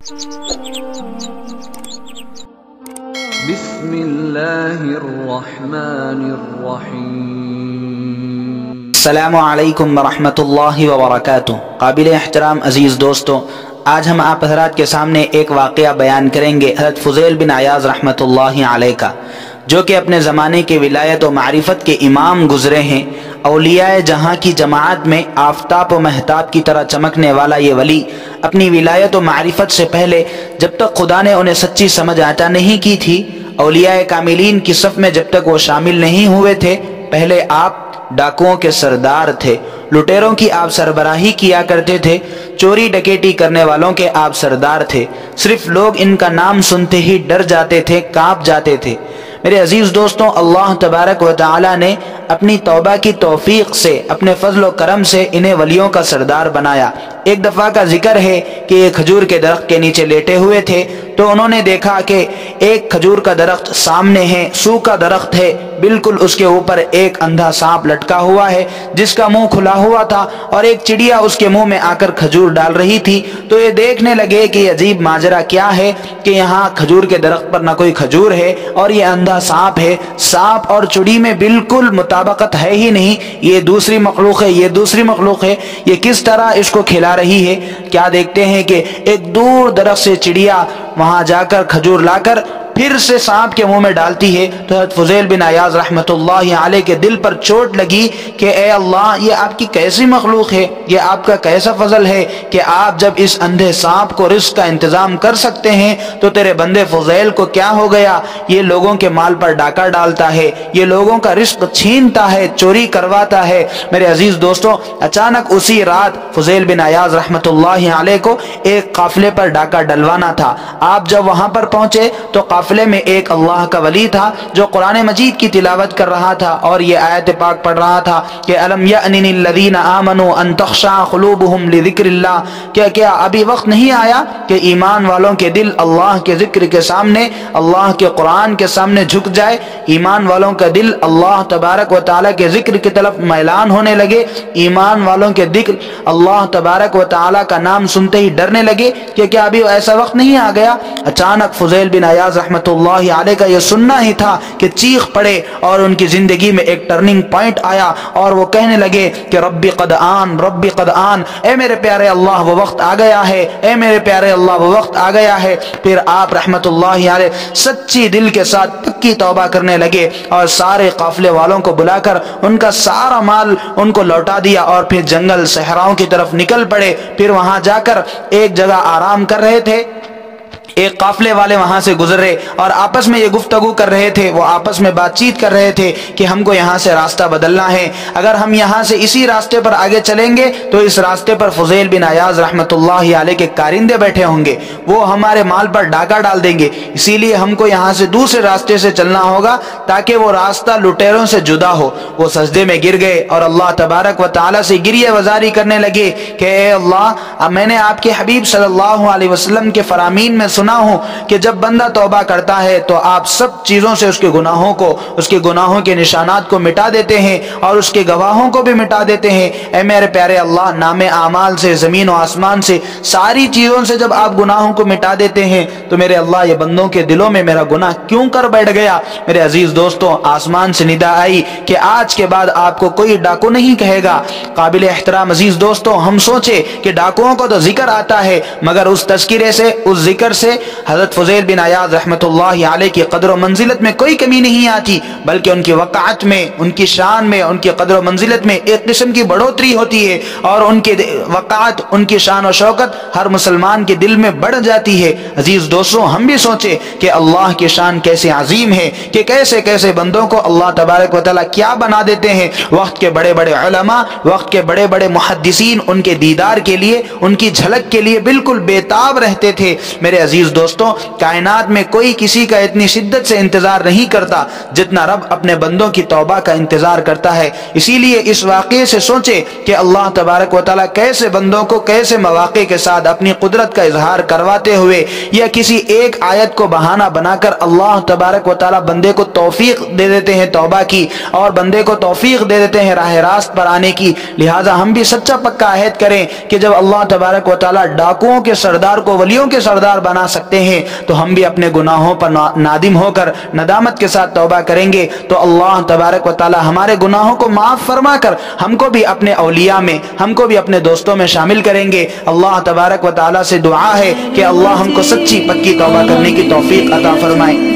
بسم اللہ الرحمن الرحیم۔ السلام علیکم ورحمۃ اللہ وبرکاتہ۔ قابل احترام عزیز دوستو، آج ہم آپ حضرات کے سامنے ایک واقعہ بیان کریں گے حضرت فضیل بن عیاض رحمۃ اللہ علیہ کا، جو کہ اپنے زمانے کے ولایت و معرفت کے امام گزرے ہیں۔ اولیاء جہاں کی جماعت میں آفتاب و مہتاب کی طرح چمکنے والا یہ ولی اپنی ولایت و معرفت سے پہلے، جب تک خدا نے انہیں سچی سمجھ عطا نہیں کی تھی، اولیاء کاملین کی صف میں جب تک وہ شامل نہیں ہوئے تھے، پہلے آپ ڈاکوؤں کے سردار تھے، لٹیروں کی آپ سربراہی کیا کرتے تھے، چوری ڈکیٹی کرنے والوں کے آپ سردار تھے۔ صرف لوگ ان کا نام سنتے ہی ڈر جاتے تھے، کانپ جاتے تھے۔ میرے عزیز دوستوں، اللہ تبارک و تعالی نے اپنی توبہ کی توفیق سے، اپنے فضل و کرم سے انہیں ولیوں کا سردار بنایا۔ ایک دفعہ کا ذکر ہے کہ یہ کھجور کے درخت کے نیچے لیٹے ہوئے تھے، تو انہوں نے دیکھا کہ ایک کھجور کا درخت سامنے ہے، سوکھا درخت ہے، بالکل اس کے اوپر ایک اندھا سانپ لٹکا ہوا ہے جس کا منہ کھلا ہوا تھا، اور ایک چڑیا اس کے منہ میں آ کر کھجور ڈال رہی تھی۔ تو یہ دیکھنے لگے کہ یہ عجیب ماجرا کیا ہے کہ یہاں کھجور کے درخت پر نہ کوئی کھجور ہے اور یہ اندھا سانپ ہے۔ سانپ اور چڑی میں بالکل مطابقت ہے ہی نہیں، یہ دوسری مخلوق ہے، یہ دوسری مخلوق ہے، یہ کس طرح اس کو کھلا رہی ہے؟ کیا دیکھتے ہیں کہ ایک دور درخت سے چڑیا وہاں جا کر کھجور لا کر پھر سے سانپ کے منہ میں ڈالتی ہے۔ تو حضرت فضیل بن عیاض رحمۃ اللہ علیہ کے دل پر چوٹ لگی کہ اے اللہ، یہ آپ کی کیسی مخلوق ہے، یہ آپ کا کیسا فضل ہے کہ آپ جب اس اندھے سانپ کو رزق کا انتظام کر سکتے ہیں تو تیرے بندے فضیل کو کیا ہو گیا؟ یہ لوگوں کے مال پر ڈاکہ ڈالتا ہے، یہ لوگوں کا رزق چھینتا ہے، چوری کرواتا ہے۔ میرے عزیز دوستوں، اچانک اسی رات فضیل بن عیاض رحمۃ اللہ علیہ کو ایک قافلے پر ڈاکہ ڈلوانا تھا۔ آپ جب وہاں پر پہنچے تو قافلے میں ایک اللہ کا ولی تھا جو قرآن مجید کی تلاوت کر رہا تھا اور یہ آیت پاک پڑھ رہا تھا کہ الم یأن للذین آمنوا ان تخشع قلوبهم لذکر اللہ، کیا ابھی وقت نہیں آیا کہ ایمان والوں کے دل اللہ کے ذکر کے سامنے، اللہ کے قرآن کے سامنے جھک جائے؟ ایمان والوں کا دل اللہ تبارک و تعالیٰ کے ذکر کی طرف میلان ہونے لگے، ایمان والوں کے دل اللہ تبارک و تعالیٰ کا نام سنتے ہی ڈرنے لگے کہ کیا ابھی ایسا وقت نہیں آ گیا؟ اچانک فضیل بن عیاض رحمۃ اللہ علیہ کا یہ سننا ہی تھا کہ چیخ پڑے اور ان کی زندگی میں ایک ٹرننگ پوائنٹ آیا اور وہ کہنے لگے کہ ربی قد آن، ربی قد آن، اے میرے پیارے اللہ وہ وقت آ گیا ہے، اے میرے پیارے اللہ وہ وقت آ گیا ہے۔ پھر آپ رحمۃ اللہ علیہ سچی دل کے ساتھ پکی توبہ کرنے لگے اور سارے قافلے والوں کو بلا کر ان کا سارا مال ان کو لوٹا دیا اور پھر جنگل صحراؤں کی طرف نکل پڑے۔ پھر وہاں جا کر ایک جگہ آرام کر رہے تھے، ایک قافلے والے وہاں سے گزر رہے اور آپس میں یہ گفتگو کر رہے تھے، وہ آپس میں بات چیت کر رہے تھے کہ ہم کو یہاں سے راستہ بدلنا ہے، اگر ہم یہاں سے اسی راستے پر آگے چلیں گے تو اس راستے پر فضیل بن عیاض رحمۃ اللہ علیہ کے کارندے بیٹھے ہوں گے، وہ ہمارے مال پر ڈاکہ ڈال دیں گے، اسی لیے ہم کو یہاں سے دوسرے راستے سے چلنا ہوگا تاکہ وہ راستہ لٹیروں سے جدا ہو۔ وہ سجدے میں گر گئے اور اللہ تبارک و تعالیٰ سے گریہ وزاری کرنے لگے کہ اے اللہ، میں نے آپ کے حبیب صلی اللہ علیہ وسلم کے فرامین میں سنا ہوں کہ جب بندہ توبہ کرتا ہے تو آپ سب چیزوں سے اس کے گناہوں کو، اس کے گناہوں کے نشانات کو مٹا دیتے ہیں اور اس کے گواہوں کو بھی مٹا دیتے ہیں۔ اے میرے پیارے اللہ، نام اعمال سے، زمین و آسمان سے، ساری چیزوں سے جب آپ گناہوں کو مٹا دیتے ہیں تو میرے اللہ یہ بندوں کے دلوں میں میرا گناہ کیوں کر بیٹھ گیا؟ میرے عزیز دوستوں، آسمان سے ندا آئی کہ آج کے بعد آپ کو کوئی ڈاکو نہیں کہے گا۔ قابل احترام عزیز دوستوں، ہم سوچے کہ ڈاکوؤں کو تو ذکر آتا ہے مگر اس تذکرے سے، اس ذکر سے حضرت فضیل بن عیاض رحمۃ اللہ علیہ کی قدر و منزلت میں کوئی کمی نہیں آتی، بلکہ ان کی وقعت میں، ان کی شان میں، ان کی قدر و منزلت میں ایک قسم کی بڑھوتری ہوتی ہے اور ان کی وقعت، ان کی شان و شوکت ہر مسلمان کے دل میں بڑھ جاتی ہے۔ عزیز دوستوں، ہم بھی سوچے کہ اللہ کی شان کیسے عظیم ہے کہ کیسے کیسے بندوں کو اللہ تبارک و تعالیٰ کیا بنا دیتے ہیں۔ وقت کے بڑے بڑے علماء، وقت کے بڑے بڑے محدثین ان کے دیدار کے لیے، ان کی جھلک کے لیے بالکل بے تاب رہتے تھے۔ میرے عزیز عزیز دوستوں، کائنات میں کوئی کسی کا اتنی شدت سے انتظار نہیں کرتا جتنا رب اپنے بندوں کی توبہ کا انتظار کرتا ہے۔ اسی لیے اس واقعے سے سوچے کہ اللہ تبارک و تعالیٰ کیسے بندوں کو کیسے مواقع کے ساتھ اپنی قدرت کا اظہار کرواتے ہوئے یا کسی ایک آیت کو بہانہ بنا کر اللہ تبارک و تعالیٰ بندے کو توفیق دے دیتے ہیں توبہ کی، اور بندے کو توفیق دے دیتے ہیں راہ راست پر آنے کی۔ لہٰذا ہم بھی سچا پکا عہد کریں کہ جب اللہ تبارک و تعالیٰ ڈاکوؤں کے سردار کو ولیوں کے سردار بنا سکتے ہیں تو ہم بھی اپنے گناہوں پر نادم ہو کر ندامت کے ساتھ توبہ کریں گے تو اللہ تبارک و تعالیٰ ہمارے گناہوں کو معاف فرما کر ہم کو بھی اپنے اولیاء میں، ہم کو بھی اپنے دوستوں میں شامل کریں گے۔ اللہ تبارک و تعالیٰ سے دعا ہے کہ اللہ ہم کو سچی پکی توبہ کرنے کی توفیق عطا فرمائے۔